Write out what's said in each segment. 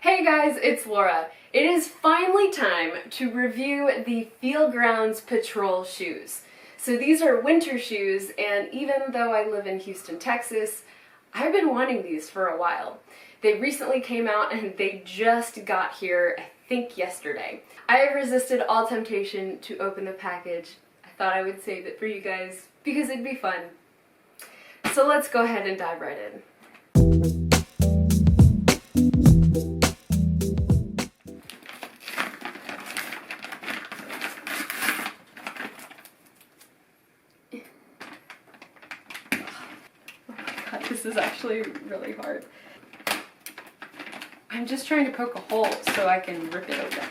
Hey guys, it's Laura. It is finally time to review the Feelgrounds Patrol shoes. So these are winter shoes, and even though I live in Houston, Texas, I've been wanting these for a while. They recently came out and they just got here, I think yesterday. I have resisted all temptation to open the package. I thought I would save it for you guys because it'd be fun. So let's go ahead and dive right in. This is actually really hard. I'm just trying to poke a hole so I can rip it open.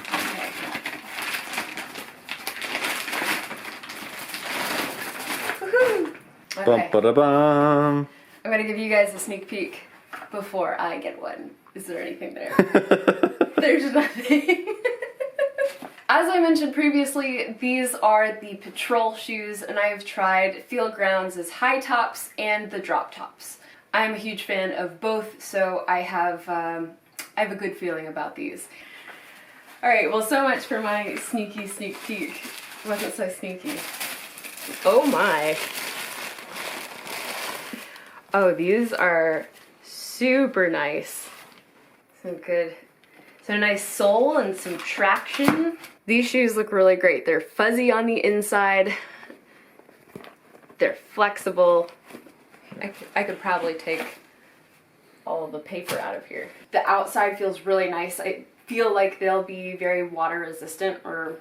Okay. Woohoo! Okay. Bum-ba-da-bum. I'm gonna give you guys a sneak peek before I get one. Is there anything there? There's nothing. As I mentioned previously, these are the Patrol shoes, and I have tried Feelgrounds' high tops and the drop tops. I'm a huge fan of both, so I have a good feeling about these. Alright, well, so much for my sneaky sneak peek. It wasn't so sneaky. Oh my! Oh, these are super nice. So good. So nice sole and some traction. These shoes look really great. They're fuzzy on the inside. They're flexible. I could probably take all of the paper out of here. The outside feels really nice. I feel like they'll be very water resistant or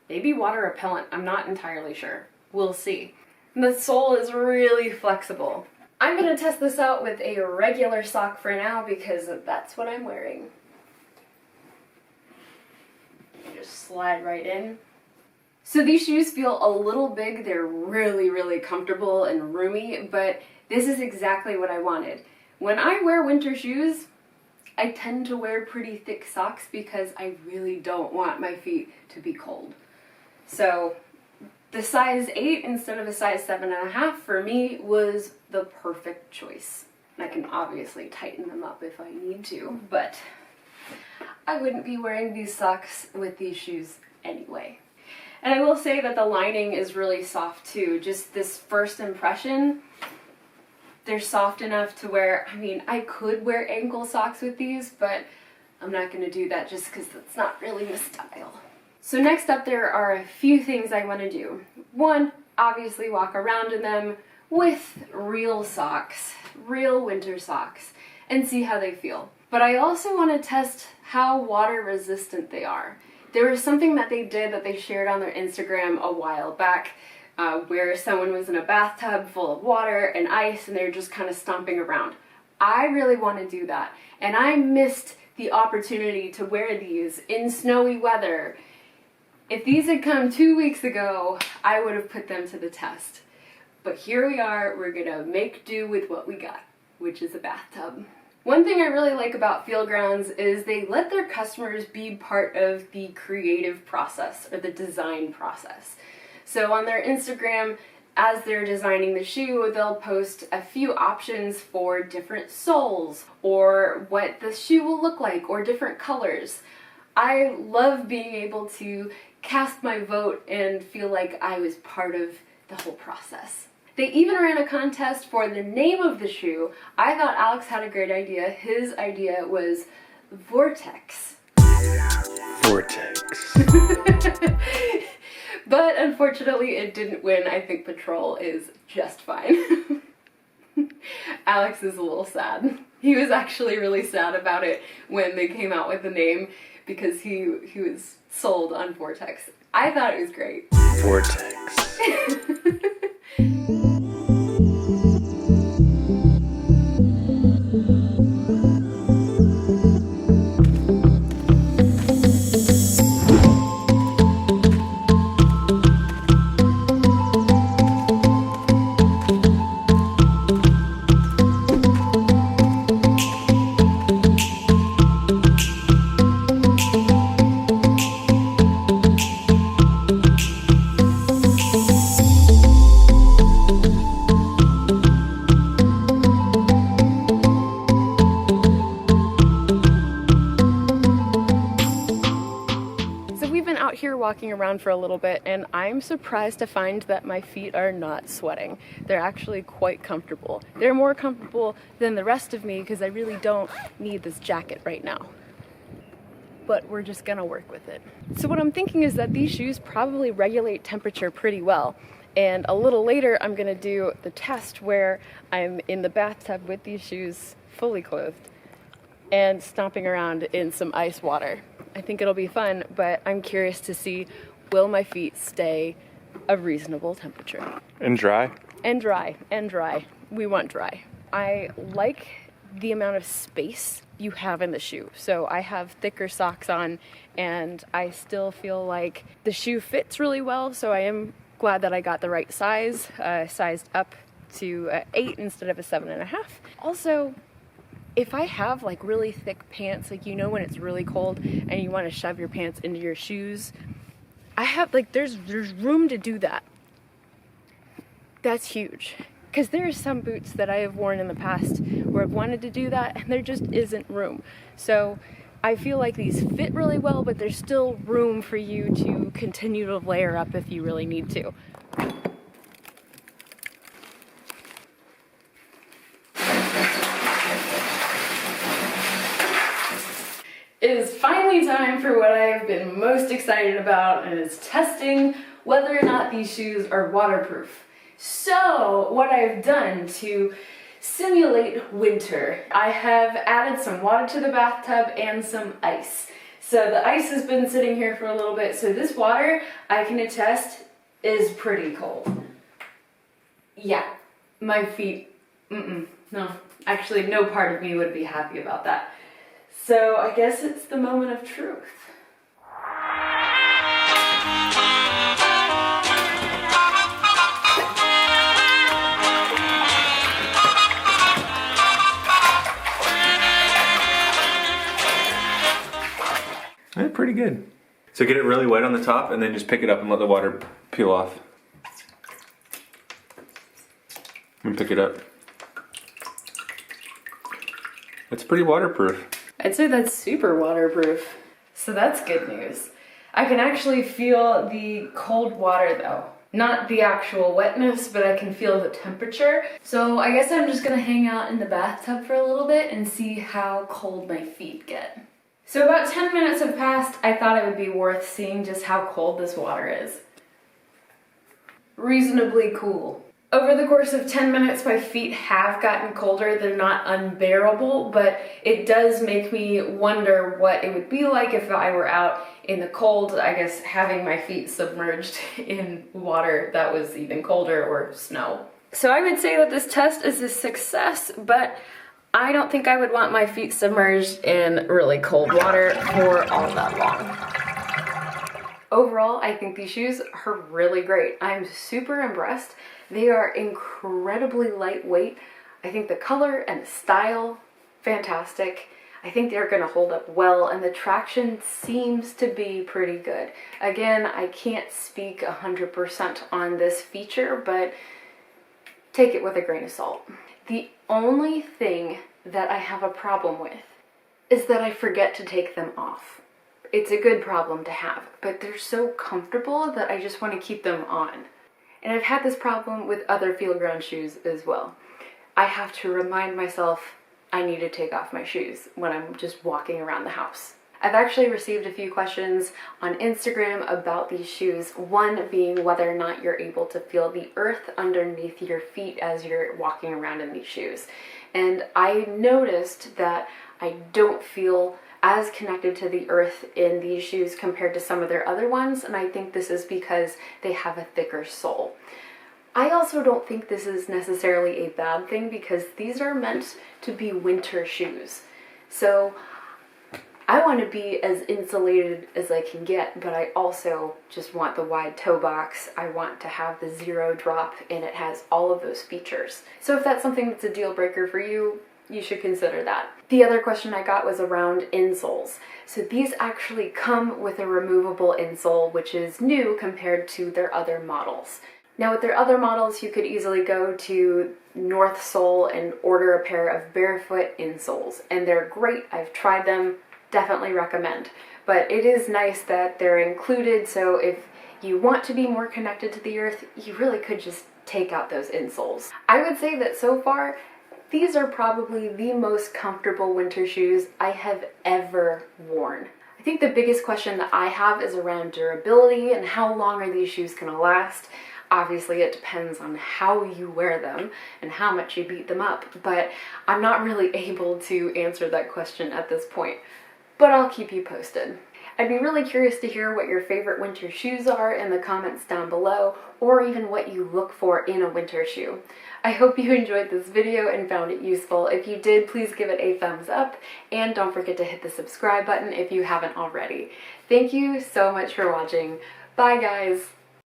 maybe water repellent. I'm not entirely sure. We'll see. And the sole is really flexible. I'm gonna test this out with a regular sock for now because that's what I'm wearing. Just slide right in. So these shoes feel a little big. They're really, really comfortable and roomy, but this is exactly what I wanted. When I wear winter shoes, I tend to wear pretty thick socks because I really don't want my feet to be cold. So the size 8 instead of a size 7.5 for me was the perfect choice. I can obviously tighten them up if I need to, but I wouldn't be wearing these socks with these shoes anyway. And I will say that the lining is really soft too. Just this first impression, they're soft enough to where, I mean, I could wear ankle socks with these, but I'm not going to do that just because that's not really my style. So next up, there are a few things I want to do. One, obviously walk around in them with real socks, real winter socks, and see how they feel. But I also want to test how water resistant they are. There was something that they did that they shared on their Instagram a while back where someone was in a bathtub full of water and ice and they were just kind of stomping around. I really want to do that, and I missed the opportunity to wear these in snowy weather. If these had come 2 weeks ago, I would have put them to the test. But here we are, we're gonna make do with what we got, which is a bathtub. One thing I really like about Feelgrounds is they let their customers be part of the creative process or the design process. So on their Instagram, as they're designing the shoe, they'll post a few options for different soles or what the shoe will look like or different colors. I love being able to cast my vote and feel like I was part of the whole process. They even ran a contest for the name of the shoe. I thought Alex had a great idea. His idea was Vortex. Vortex. But unfortunately it didn't win. I think Patrol is just fine. Alex is a little sad. He was actually really sad about it when they came out with the name because he was sold on Vortex. I thought it was great. Vortex. walking around for a little bit, and I'm surprised to find that my feet are not sweating. They're actually quite comfortable. They're more comfortable than the rest of me because I really don't need this jacket right now. But we're just gonna work with it. So what I'm thinking is that these shoes probably regulate temperature pretty well. And a little later, I'm gonna do the test where I'm in the bathtub with these shoes fully clothed and stomping around in some ice water. I think it'll be fun, but I'm curious to see, will my feet stay a reasonable temperature? And dry? And dry, and dry. We want dry. I like the amount of space you have in the shoe. So I have thicker socks on, and I still feel like the shoe fits really well, so I am glad that I got the right size, sized up to 8 instead of a 7.5. Also, if I have like really thick pants, like you know when it's really cold and you want to shove your pants into your shoes, I have like there's room to do that. That's huge. Because there are some boots that I have worn in the past where I've wanted to do that and there just isn't room. So I feel like these fit really well, but there's still room for you to continue to layer up if you really need to. It is finally time for what I have been most excited about, and it's testing whether or not these shoes are waterproof. So, what I've done to simulate winter, I have added some water to the bathtub and some ice. So the ice has been sitting here for a little bit, so this water, I can attest, is pretty cold. Yeah, my feet, no. Actually, no part of me would be happy about that. So I guess it's the moment of truth. Yeah, pretty good. So get it really wet on the top and then just pick it up and let the water peel off. And pick it up. It's pretty waterproof. I'd say that's super waterproof. So that's good news. I can actually feel the cold water though. Not the actual wetness, but I can feel the temperature. So I guess I'm just gonna hang out in the bathtub for a little bit and see how cold my feet get. So about 10 minutes have passed. I thought it would be worth seeing just how cold this water is. Reasonably cool. Over the course of 10 minutes, my feet have gotten colder. They're not unbearable, but it does make me wonder what it would be like if I were out in the cold, I guess having my feet submerged in water that was even colder or snow. So I would say that this test is a success, but I don't think I would want my feet submerged in really cold water for all that long. Overall, I think these shoes are really great. I'm super impressed. They are incredibly lightweight. I think the color and the style, fantastic. I think they're gonna hold up well, and the traction seems to be pretty good. Again, I can't speak 100% on this feature, but take it with a grain of salt. The only thing that I have a problem with is that I forget to take them off. It's a good problem to have, but they're so comfortable that I just want to keep them on. And I've had this problem with other Feelgrounds shoes as well. I have to remind myself I need to take off my shoes when I'm just walking around the house. I've actually received a few questions on Instagram about these shoes, one being whether or not you're able to feel the earth underneath your feet as you're walking around in these shoes. And I noticed that I don't feel as connected to the earth in these shoes compared to some of their other ones, and I think this is because they have a thicker sole. I also don't think this is necessarily a bad thing because these are meant to be winter shoes. So I want to be as insulated as I can get, but I also just want the wide toe box. I want to have the zero drop, and it has all of those features. So if that's something that's a deal breaker for you, you should consider that. The other question I got was around insoles. So these actually come with a removable insole, which is new compared to their other models. Now with their other models, you could easily go to North Sole and order a pair of Barefoot insoles, and they're great. I've tried them, definitely recommend. but it is nice that they're included, so if you want to be more connected to the earth, you really could just take out those insoles. I would say that so far, these are probably the most comfortable winter shoes I have ever worn. I think the biggest question that I have is around durability and how long are these shoes gonna last. Obviously it depends on how you wear them and how much you beat them up, but I'm not really able to answer that question at this point. But I'll keep you posted. I'd be really curious to hear what your favorite winter shoes are in the comments down below, or even what you look for in a winter shoe. I hope you enjoyed this video and found it useful. If you did, please give it a thumbs up, and don't forget to hit the subscribe button if you haven't already. Thank you so much for watching. Bye guys!